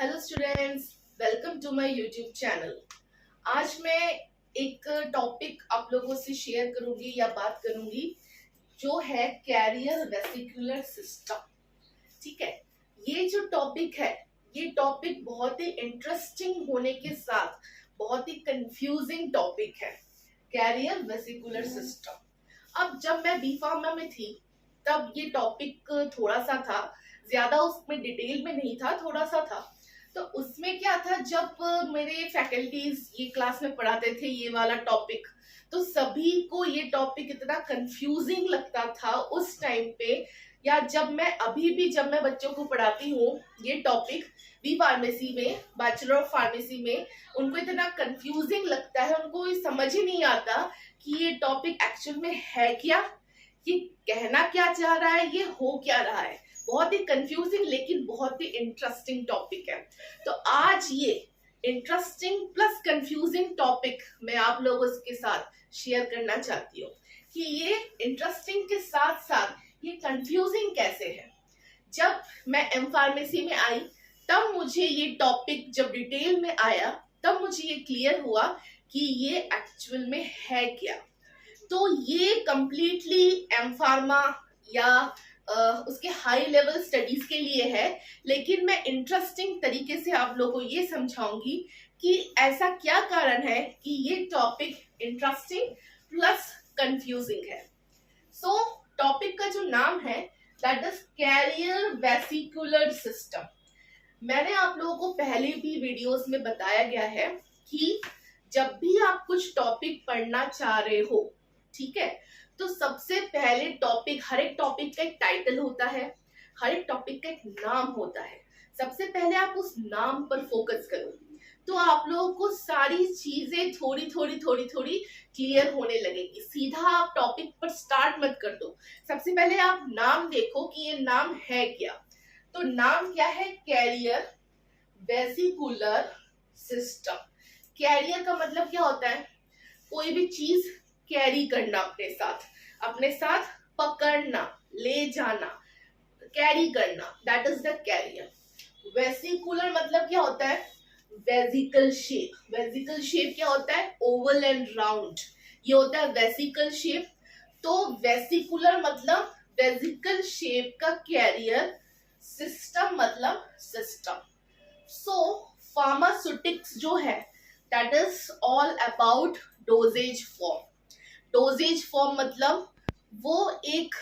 Hello students, welcome to my YouTube channel. आज मैं एक टॉपिक आप लोगों से शेयर करूंगी या बात करूंगी जो है कैरियर वेसिकुलर सिस्टम। ठीक है, ये जो टॉपिक है ये टॉपिक बहुत ही इंटरेस्टिंग होने के साथ बहुत ही कंफ्यूजिंग टॉपिक है। Carrier vesicular system. अब जब मैं बी फार्मा में थी तब ये टॉपिक थोड़ा सा था, ज्यादा उसमें डिटेल में नहीं था, थोड़ा सा था। तो उसमें क्या था, जब मेरे फैकल्टीज ये क्लास में पढ़ाते थे ये वाला टॉपिक, तो सभी को ये टॉपिक इतना कंफ्यूजिंग लगता था उस टाइम पे। या अभी भी जब मैं बच्चों को पढ़ाती हूँ ये टॉपिक बी फार्मेसी में, बैचलर ऑफ फार्मेसी में, उनको इतना कंफ्यूजिंग लगता है, उनको ये समझ ही नहीं आता कि ये टॉपिक एक्चुअल में है क्या, ये कहना क्या चाह रहा है, ये हो क्या रहा है। बहुत ही कंफ्यूजिंग लेकिन बहुत ही इंटरेस्टिंग टॉपिक है। तो आज ये इंटरेस्टिंग प्लस कंफ्यूजिंग टॉपिक मैं आप लोगों के साथ शेयर करना चाहती हूँ कि ये इंटरेस्टिंग के साथ साथ ये कंफ्यूजिंग कैसे है। जब मैं एम फार्मेसी में आई तब मुझे ये टॉपिक जब डिटेल में आया तब मुझे ये क्लियर हुआ कि ये एक्चुअल में है क्या। तो ये कंप्लीटली एम फार्मा या उसके हाई लेवल स्टडीज के लिए है, लेकिन मैं इंटरेस्टिंग तरीके से आप लोगों को ये समझाऊंगी कि ऐसा क्या कारण है कि ये टॉपिक इंटरेस्टिंग प्लस कंफ्यूजिंग है। सो टॉपिक का जो नाम है that is carrier vesicular system. मैंने आप लोगों को पहले भी वीडियोस में बताया गया है कि जब भी आप कुछ टॉपिक पढ़ना चाह रहे हो, ठीक है, तो सबसे पहले टॉपिक, हर एक टॉपिक का एक टाइटल होता है, हर एक टॉपिक का एक नाम होता है। सबसे पहले आप उस नाम पर फोकस करो तो आप लोगों को सारी चीजें थोड़ी थोड़ी क्लियर होने लगेगी। सीधा आप टॉपिक पर स्टार्ट मत कर दो, सबसे पहले आप नाम देखो कि ये नाम है क्या। तो नाम क्या है? Carrier vesicular system. कैरियर का मतलब क्या होता है? कोई भी चीज कैरी करना, अपने साथ पकड़ना, ले जाना, कैरी करना, that is the carrier. Vesicular मतलब क्या होता है? Vesicle shape. वेसिकल शेप क्या होता है? ओवल एंड राउंड, ये होता है वेसिकल शेप। तो वेसिकुलर मतलब वेसिकल शेप का कैरियर, सिस्टम मतलब सिस्टम। सो फार्मास्यूटिक्स जो है that is all about doses form. Dosage form मतलब वो एक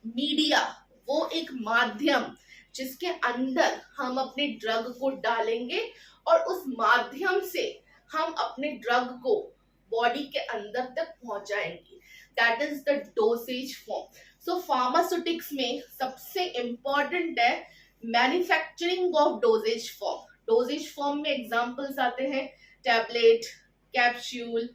मीडिया, वो एक माध्यम जिसके अंदर हम अपने ड्रग को डालेंगे और उस माध्यम से हम अपने ड्रग को बॉडी के अंदर तक पहुंचाएंगे। That is the dosage form. So pharmaceutics में सबसे इंपॉर्टेंट है manufacturing of dosage form. Dosage form में एग्जांपल्स आते हैं tablet, capsule,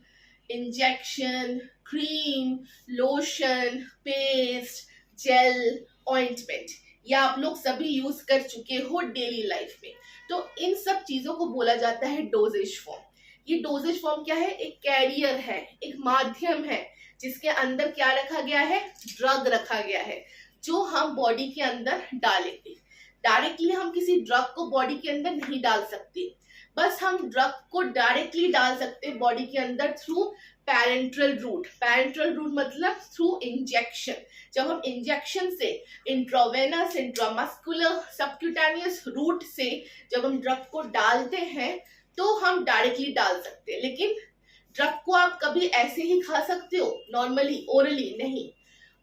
injection, cream, lotion, paste, gel, ointment. ये आप लोग सभी यूज कर चुके हो डेली लाइफ में। तो इन सब चीजों को बोला जाता है डोजेज फॉर्म। ये डोजेज फॉर्म क्या है? एक कैरियर है, एक माध्यम है जिसके अंदर क्या रखा गया है? ड्रग रखा गया है जो हम बॉडी के अंदर डालेंगे। डायरेक्टली हम किसी ड्रग को बॉडी के अंदर नहीं डाल सकते, बस हम ड्रग को डायरेक्टली डाल सकते हैं बॉडी के अंदर through parenteral route. Parenteral route मतलब थ्रू इंजेक्शन। जब हम इंजेक्शन से इंट्रावेनस, इंट्रामस्कुलर, सबक्यूटेनियस रूट से जब हम ड्रग को डालते हैं तो हम डायरेक्टली डाल सकते हैं। लेकिन ड्रग को आप कभी ऐसे ही खा सकते हो नॉर्मली, ओरली नहीं।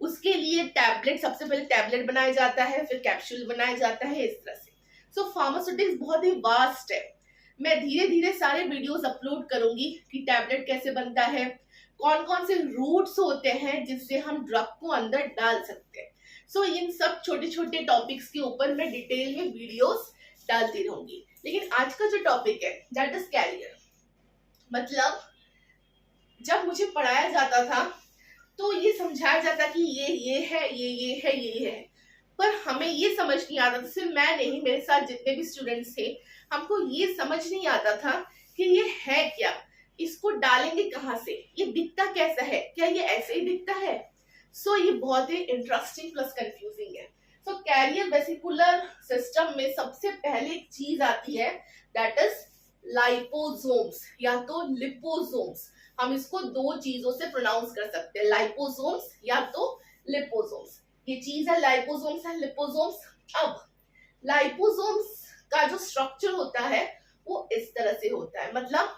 उसके लिए टैबलेट, सबसे पहले टैबलेट बनाया जाता है, फिर कैप्सूल बनाया जाता है, इस तरह से। सो फार्मास्यूटिक्स बहुत ही वास्ट है। मैं धीरे धीरे सारे वीडियोस अपलोड करूंगी कि टैबलेट कैसे बनता है, कौन कौन से रूट्स होते हैं जिससे हम ड्रग को अंदर डाल सकते हैं। सो इन सब छोटे छोटे टॉपिक्स के ऊपर मैं डिटेल में वीडियोस डालती रहूंगी। लेकिन आज का जो टॉपिक है दैट इज कैरियर। मतलब जब मुझे पढ़ाया जाता था तो ये समझाया जाता कि ये है, ये है, ये है, पर हमें ये समझ नहीं आता था। सिर्फ मैं नहीं, मेरे साथ जितने भी स्टूडेंट्स थे, हमको ये समझ नहीं आता था कि ये है क्या, इसको डालेंगे कहाँ से, ये दिखता कैसा है, क्या ये ऐसे ही दिखता है। सो ये बहुत ही इंटरेस्टिंग प्लस कंफ्यूजिंग है। सो कैरियर वेसिकुलर सिस्टम में सबसे पहले एक चीज आती है, दैट इज लाइपोसोम्स या तो लिपोसोम्स। हम इसको दो चीजों से प्रोनाउंस कर सकते हैं, लाइपोसोम्स या तो लिपोसोम्स। ये चीज है लाइपोसोम्स एंड लिपोसोम्स। अब लाइपोसोम्स का जो स्ट्रक्चर होता है वो इस तरह से होता है, मतलब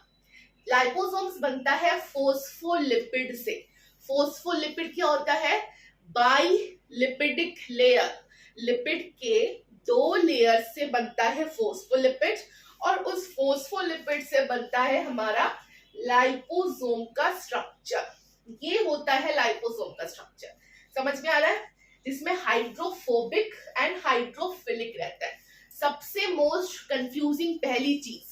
लाइपोसोम्स बनता है फोस्फोलिपिड से। फोस्फोलिपिड क्या होता है? बाई लिपिडिक लेयर, लिपिड के दो लेयर से बनता है फोस्फोलिपिड, और उस फोस्फोलिपिड से बनता है हमारा लाइपोसोम का स्ट्रक्चर। ये होता है लाइपोसोम का स्ट्रक्चर, समझ में आ रहा है? जिसमें हाइड्रोफोबिक एंड हाइड्रोफिलिक रहता है। सबसे मोस्ट कंफ्यूजिंग पहली चीज,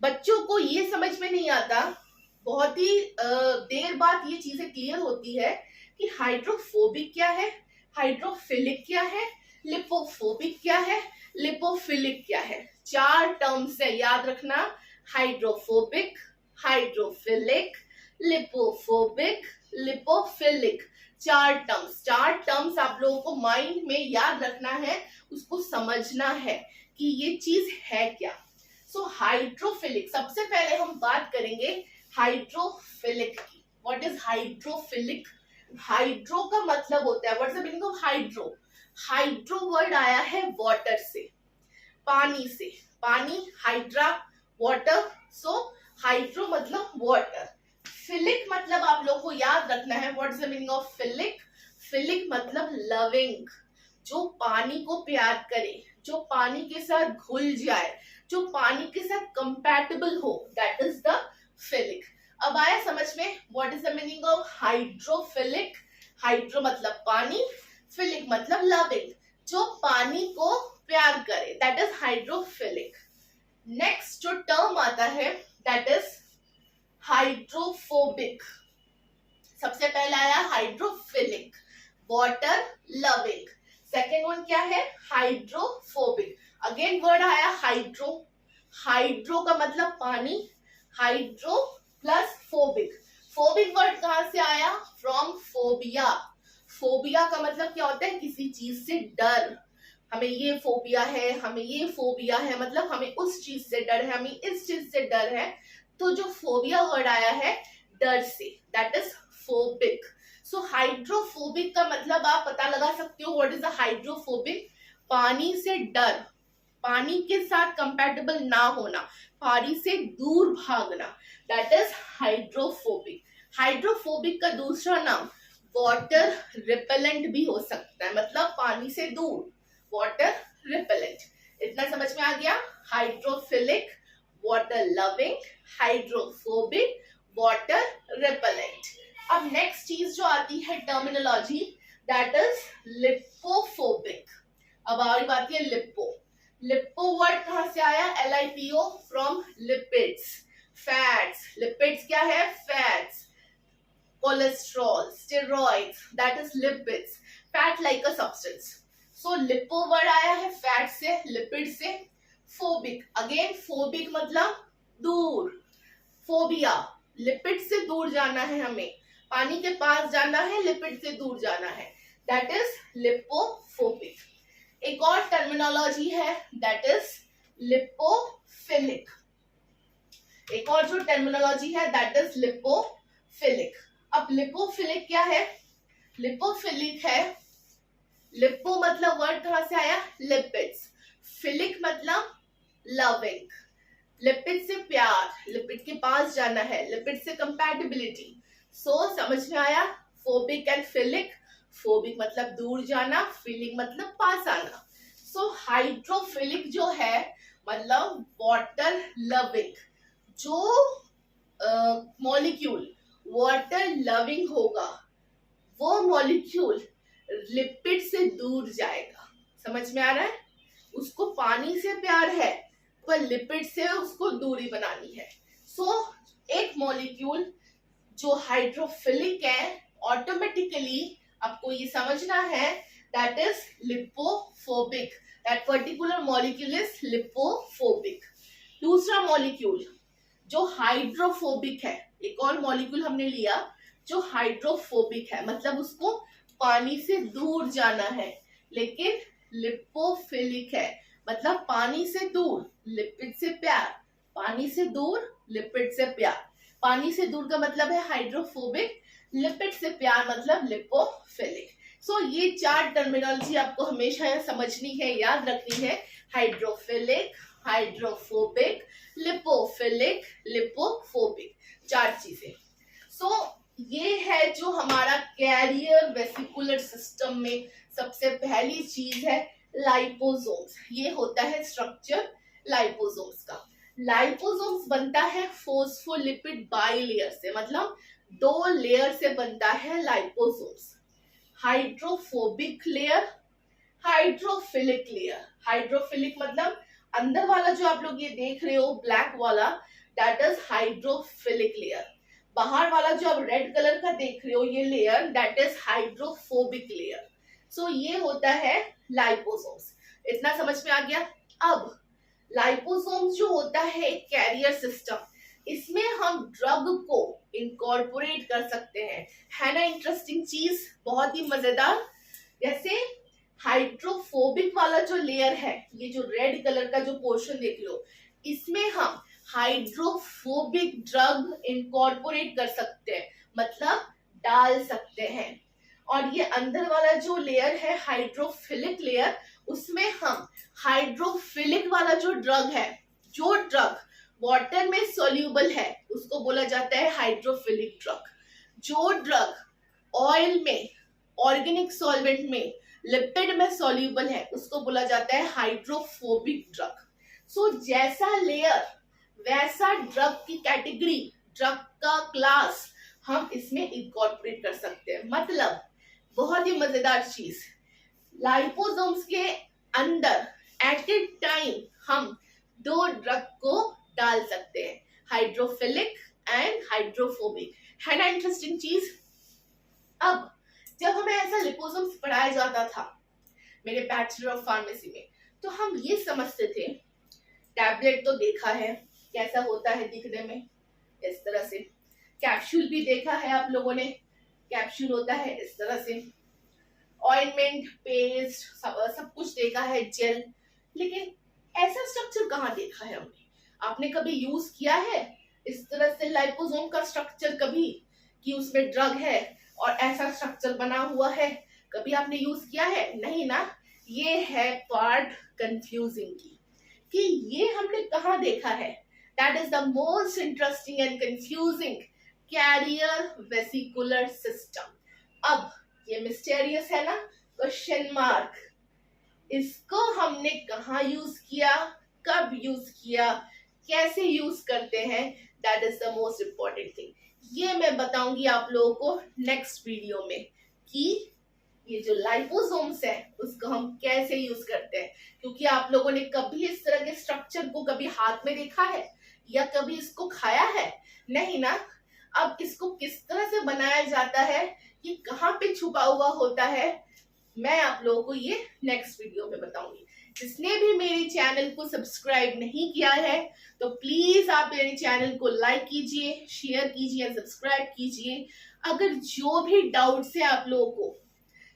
बच्चों को ये समझ में नहीं आता, बहुत ही देर बाद ये चीजें क्लियर होती है कि हाइड्रोफोबिक क्या है, हाइड्रोफिलिक क्या है, लिपोफोबिक क्या है, लिपोफिलिक क्या है। चार टर्म्स है, याद रखना, हाइड्रोफोबिक, हाइड्रोफिलिक, लिपोफोबिक, लिपोफिलिक। चार टर्म्स आप लोगों को माइंड में याद रखना है, उसको समझना है कि ये चीज है क्या। सो हाइड्रोफिलिक, सबसे पहले हम बात करेंगे हाइड्रोफिलिक की। What is hydrophilic? हाइड्रो का मतलब होता है, what's the meaning of hydro? Hydro word आया है वाटर से, पानी से। पानी, हाइड्रा, वाटर, सो हाइड्रो मतलब वाटर। फिलिक मतलब आप लोग को याद रखना है, what's the meaning of philic? Philic मतलब लविंग, जो पानी को प्यार करे, जो पानी के साथ घुल जाए, जो पानी के साथ कंपैटिबल हो, दैट इज द फिलिक। अब आया समझ में what is the meaning of hydrophilic? Hydro मतलब पानी, फिलिक मतलब लविंग, जो पानी को प्यार करे, दैट इज हाइड्रोफिलिक। नेक्स्ट जो टर्म आता है दैट इज हाइड्रोफोबिक। सबसे पहला आया hydrophilic, water loving. Second one क्या है? हाइड्रोफोबिक। अगेन वर्ड आया हाइड्रो, हाइड्रो का मतलब पानी, hydro plus phobic. Phobic word कहां से आया? From phobia. फोबिया का मतलब क्या होता है? किसी चीज से डर। हमें ये फोबिया है, हमें ये फोबिया है, मतलब हमें उस चीज से डर है, हमें इस चीज से डर है। तो जो फोबिया वर्ड आया है डर से, that is phobic. So hydrophobic का मतलब आप पता लगा सकते हो, व्हाट इज द हाइड्रोफोबिक? पानी से डर, पानी के साथ कंपैटिबल ना होना, पानी से दूर भागना, दैट इज हाइड्रोफोबिक। हाइड्रोफोबिक का दूसरा नाम वाटर रिपेलेंट भी हो सकता है, मतलब पानी से दूर, वाटर रिपेलेंट। इतना समझ में आ गया? Hydrophilic, water loving, hydrophobic, water repellent. अब नेक्स्ट चीज जो आती है टर्मिनोलॉजी, दैट इज लिपोफोबिक। अब आ बात है लिपो। लिपो वर्ड कहां से आया? LIPO, from lipids, fats. Lipids क्या है? Fats, cholesterol, steroids, that is lipids, fat like a substance. So lipo word आया है फैट से, लिपिड से। फोबिक, अगेन फोबिक मतलब दूर, फोबिया, लिपिड से दूर जाना है, हमें पानी के पास जाना है, लिपिड से दूर जाना है, दैट इज लिपोफोबिक। एक और टर्मिनोलॉजी है दैट इज लिपोफिलिक। एक और जो टर्मिनोलॉजी है दैट इज लिपोफिलिक। अब लिपोफिलिक क्या है? लिपोफिलिक है, लिपो मतलब वर्ड कहां से आया? लिपिड्स, फिलिक मतलब लविंग, लिपिड से प्यार, लिपिड के पास जाना है, लिपिड से कंपैटिबिलिटी। सो समझ में आया? Phobic and philic. फोबिक मतलब दूर जाना, फिलिक मतलब पास आना। सो हाइड्रोफिलिक जो है मतलब वाटर लविंग, जो मॉलिक्यूल वाटर लविंग होगा वो मॉलिक्यूल लिपिड से दूर जाएगा। समझ में आ रहा है? उसको पानी से प्यार है पर लिपिड से उसको दूरी बनानी है। सो एक मॉलिक्यूल जो हाइड्रोफिलिक है ऑटोमेटिकली आपको ये समझना है that is lipophobic, that particular molecule is lipophobic. दूसरा मॉलिक्यूल जो हाइड्रोफोबिक है, एक और मॉलिक्यूल हमने लिया जो हाइड्रोफोबिक है, मतलब उसको पानी से दूर जाना है, लेकिन लिपोफिलिक है, मतलब पानी से दूर, लिपिड से प्यार। पानी से दूर, लिपिड से प्यार। पानी से दूर का मतलब है हाइड्रोफोबिक, लिपिड से प्यार मतलब लिपोफिलिक। सो ये चार टर्मिनोलॉजी आपको हमेशा समझनी है, याद रखनी है। हाइड्रोफिलिक, हाइड्रोफोबिक, लिपोफिलिक, लिपोफोबिक, चार चीजें। सो ये है जो हमारा कैरियर वेसिकुलर सिस्टम में सबसे पहली चीज है, लाइपोसोम्स। ये होता है स्ट्रक्चर लाइपोसोम्स का। लाइपोसोम्स बनता है फोस्फोलिपिड बाइलेयर से, मतलब दो लेयर से बनता है liposomes. Hydrophobic layer, hydrophilic layer. Hydrophilic मतलब अंदर वाला जो आप लोग ये देख रहे हो ब्लैक वाला, दैट इज हाइड्रोफिलिक लेयर। बाहर वाला जो आप रेड कलर का देख रहे हो ये layer, that is hydrophobic layer. So ये होता है लाइपोसोम्स। इतना समझ में आ गया। अब लाइपोसोम्स जो होता है एक कैरियर सिस्टम, इसमें हम ड्रग को इनकॉर्पोरेट कर सकते हैं। है ना इंटरेस्टिंग चीज, बहुत ही मजेदार। जैसे हाइड्रोफोबिक वाला जो लेयर है, ये जो रेड कलर का जो पोर्शन देख लो, इसमें हम हाइड्रोफोबिक ड्रग इनकॉर्पोरेट कर सकते हैं, मतलब डाल सकते हैं। और ये अंदर वाला जो लेयर है हाइड्रोफिलिक लेयर, उसमें हम हाइड्रोफिलिक वाला जो ड्रग है, जो ड्रग वाटर में सोल्यूबल है, उसको बोला जाता है हाइड्रोफिलिक ड्रग। जो ड्रग ऑयल में, ऑर्गेनिक सॉल्वेंट में, लिपिड में सोल्यूबल है, उसको बोला जाता है हाइड्रोफोबिक ड्रग। सो जैसा लेयर वैसा ड्रग की कैटेगरी, ड्रग का क्लास हम इसमें इनकॉर्पोरेट कर सकते हैं। मतलब बहुत ही मजेदार चीज, लाइपोसोम्स के अंदर एट ए टाइम हम दो ड्रग को डाल सकते हैं, हाइड्रोफिलिक एंड हाइड्रोफोबिक। है ना इंटरेस्टिंग चीज। अब जब हमें ऐसा लिपोसोम्स पढ़ाया जाता था मेरे बैचलर ऑफ फार्मेसी में, तो हम ये समझते थे, टैबलेट तो देखा है कैसा होता है दिखने में, इस तरह से। कैप्सूल भी देखा है आप लोगों ने, कैप्सूल होता है इस तरह से। ऑइंटमेंट, पेस्ट, सब कुछ देखा है, जेल। लेकिन ऐसा स्ट्रक्चर कहाँ देखा है हमने? आपने कभी यूज किया है इस तरह से लाइपोसोम का स्ट्रक्चर कभी, कि उसमें ड्रग है और ऐसा स्ट्रक्चर बना हुआ है? कभी आपने यूज किया है? नहीं ना। ये है पार्ट कंफ्यूजिंग की, कि ये हमने कहाँ देखा है। That is the most interesting and confusing carrier vesicular system. अब ये मिस्टेरियस है ना, क्वेश्चन मार्क। इसको हमने कहाँ यूज किया, कब यूज किया, कैसे यूज करते हैं, that is the most important thing. ये मैं बताऊंगी आप लोगों को नेक्स्ट वीडियो में, कि ये जो लाइपोसोम्स है उसको हम कैसे यूज करते हैं। क्योंकि आप लोगों ने कभी इस तरह के स्ट्रक्चर को कभी हाथ में देखा है या कभी इसको खाया है? नहीं ना। अब इसको किस तरह से बनाया जाता है, ये कहाँ पे छुपा हुआ होता है, मैं आप लोगों को ये नेक्स्ट वीडियो में बताऊंगी। जिसने भी मेरे चैनल को सब्सक्राइब नहीं किया है, तो प्लीज आप मेरे चैनल को लाइक कीजिए, शेयर कीजिए, सब्सक्राइब कीजिए। अगर जो भी डाउट्स है आप लोगों को,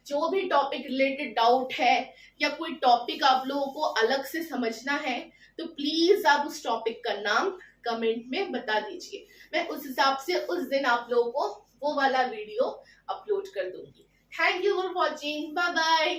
जो भी टॉपिक रिलेटेड डाउट है या कोई टॉपिक आप लोगों को अलग से समझना है, तो प्लीज आप उस टॉपिक का नाम कमेंट में बता दीजिए। मैं उस हिसाब से उस दिन आप लोगों को वो वाला वीडियो अपलोड कर दूंगी। Thank you for watching, bye bye.